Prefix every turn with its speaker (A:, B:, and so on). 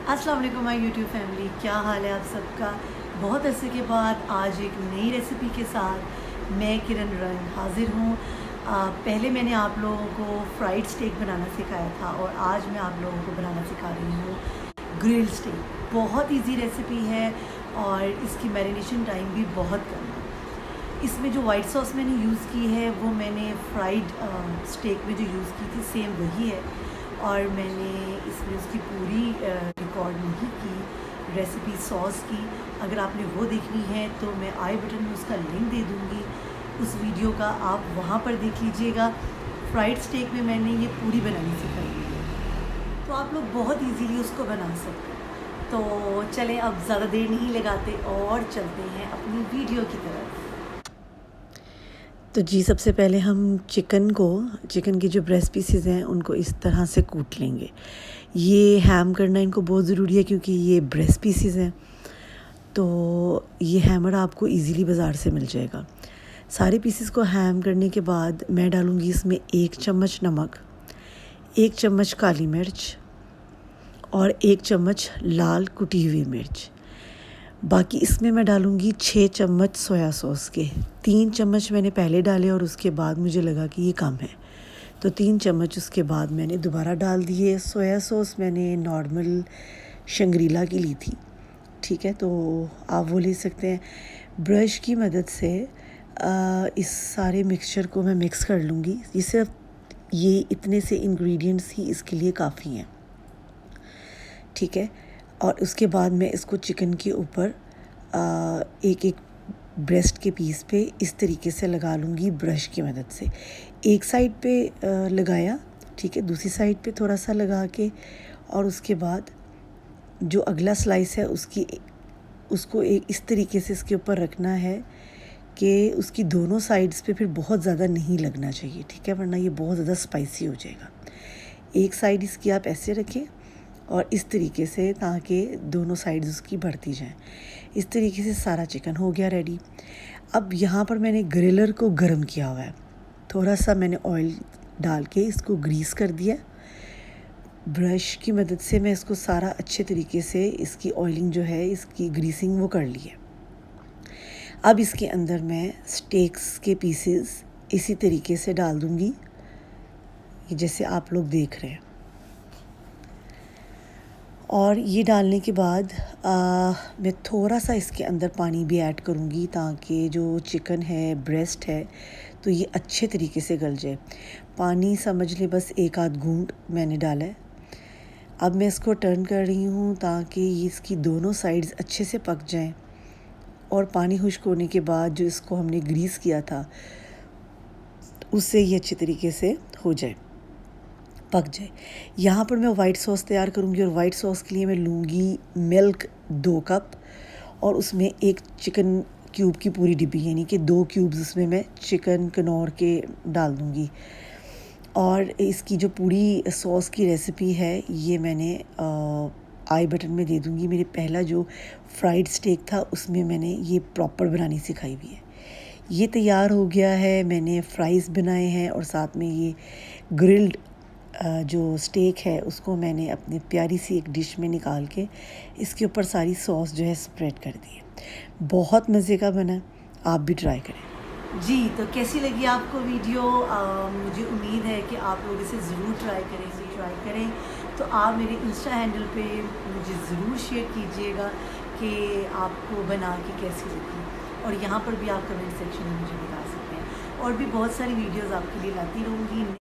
A: अस्सलाम वालेकुम my YouTube family, क्या हाल है आप सबका। बहुत अरसे के बाद आज एक नई रेसिपी के साथ मैं किरण रंग हाज़िर हूँ। पहले मैंने आप लोगों को फ्राइड स्टेक बनाना सिखाया था और आज मैं आप लोगों को बनाना सिखा रही हूँ ग्रिल्ड स्टेक। बहुत इजी रेसिपी है और इसकी मैरिनेशन टाइम भी बहुत कम है। इसमें जो वाइट सॉस मैंने यूज़ की है वो मैंने फ्राइड स्टेक में जो यूज़ की थी सेम वही है और मैंने इसमें उसकी पूरी रिकॉर्ड नहीं की रेसिपी सॉस की। अगर आपने वो देखनी है तो मैं आई बटन में उसका लिंक दे दूँगी, उस वीडियो का आप वहाँ पर देख लीजिएगा। फ्राइड स्टेक में मैंने ये पूरी बनानी सिखाई है, तो आप लोग बहुत इजीली उसको बना सकते हैं। तो चलें अब ज़्यादा देर नहीं लगाते और चलते हैं अपनी वीडियो की तरफ। तो जी सबसे पहले हम चिकन की जो ब्रेस्ट पीसेस हैं उनको इस तरह से कूट लेंगे। ये हैम करना इनको बहुत ज़रूरी है क्योंकि ये ब्रेस्ट पीसेस हैं, तो ये हैमर आपको इजीली बाज़ार से मिल जाएगा। सारे पीसेस को हैम करने के बाद मैं डालूँगी इसमें 1 चम्मच नमक, 1 चम्मच काली मिर्च और 1 चम्मच लाल कुटी हुई मिर्च। बाकी इसमें मैं डालूँगी 6 चम्मच सोया सॉस के। 3 चम्मच मैंने पहले डाले और उसके बाद मुझे लगा कि ये कम है, तो 3 चम्मच उसके बाद मैंने दोबारा डाल दिए। सोया सॉस मैंने नॉर्मल शंग्रीला की ली थी, ठीक है, तो आप वो ले सकते हैं। ब्रश की मदद से इस सारे मिक्सचर को मैं मिक्स कर लूँगी। ये सिर्फ ये इतने से इंग्रेडिएंट्स ही इसके लिए काफ़ी हैं, ठीक है। और उसके बाद मैं इसको चिकन के ऊपर एक एक ब्रेस्ट के पीस पे इस तरीके से लगा लूँगी ब्रश की मदद से। एक साइड पे लगाया, ठीक है, दूसरी साइड पे थोड़ा सा लगा के और उसके बाद जो अगला स्लाइस है उसको एक इस तरीके से इसके ऊपर रखना है कि उसकी दोनों साइड्स पे फिर बहुत ज़्यादा नहीं लगना चाहिए, ठीक है, वरना ये बहुत ज़्यादा स्पाइसी हो जाएगा। एक साइड इसकी आप ऐसे रखें और इस तरीके से, ताकि दोनों साइड्स उसकी बढ़ती जाएं। इस तरीके से सारा चिकन हो गया रेडी। अब यहाँ पर मैंने ग्रिलर को गर्म किया हुआ है, थोड़ा सा मैंने ऑयल डाल के इसको ग्रीस कर दिया। ब्रश की मदद से मैं इसको सारा अच्छे तरीके से इसकी ऑयलिंग जो है, इसकी ग्रीसिंग वो कर ली है। अब इसके अंदर मैं स्टेक्स के पीसेस इसी तरीके से डाल दूँगी, जैसे आप लोग देख रहे हैं। और ये डालने के बाद मैं थोड़ा सा इसके अंदर पानी भी ऐड करूँगी ताकि जो चिकन है, ब्रेस्ट है, तो ये अच्छे तरीके से गल जाए। पानी समझ ले बस 1 आध घूंट मैंने डाला है। अब मैं इसको टर्न कर रही हूँ ताकि ये इसकी दोनों साइड्स अच्छे से पक जाएं और पानी खुश्क होने के बाद जो इसको हमने ग्रीस किया था उससे ये अच्छे तरीके से हो जाए, पक जाए। यहाँ पर मैं वाइट सॉस तैयार करूँगी और वाइट सॉस के लिए मैं लूँगी मिल्क 2 कप और उसमें 1 चिकन क्यूब की पूरी डिब्बी, यानी कि 2 क्यूब्स उसमें मैं चिकन कनौर के डाल दूँगी। और इसकी जो पूरी सॉस की रेसिपी है ये मैंने आई बटन में दे दूँगी। मेरे पहला जो फ्राइड स्टेक था उसमें मैंने ये प्रॉपर बनानी सिखाई हुई है। ये तैयार हो गया है, मैंने फ्राइज़ बनाए हैं और साथ में ये ग्रिल्ड जो स्टेक है उसको मैंने अपनी प्यारी सी एक डिश में निकाल के इसके ऊपर सारी सॉस जो है स्प्रेड कर दी है। बहुत मज़े का बना, आप भी ट्राई करें। जी तो कैसी लगी आपको वीडियो? मुझे उम्मीद है कि आप लोग इसे ज़रूर ट्राई करें। तो आप मेरे इंस्टा हैंडल पे मुझे ज़रूर शेयर कीजिएगा कि आपको बना के कैसी लगी, और यहाँ पर भी आप कमेंट सेक्शन में मुझे बता सकते हैं। और भी बहुत सारी वीडियोज़ आपके लिए लाती रहूँगी।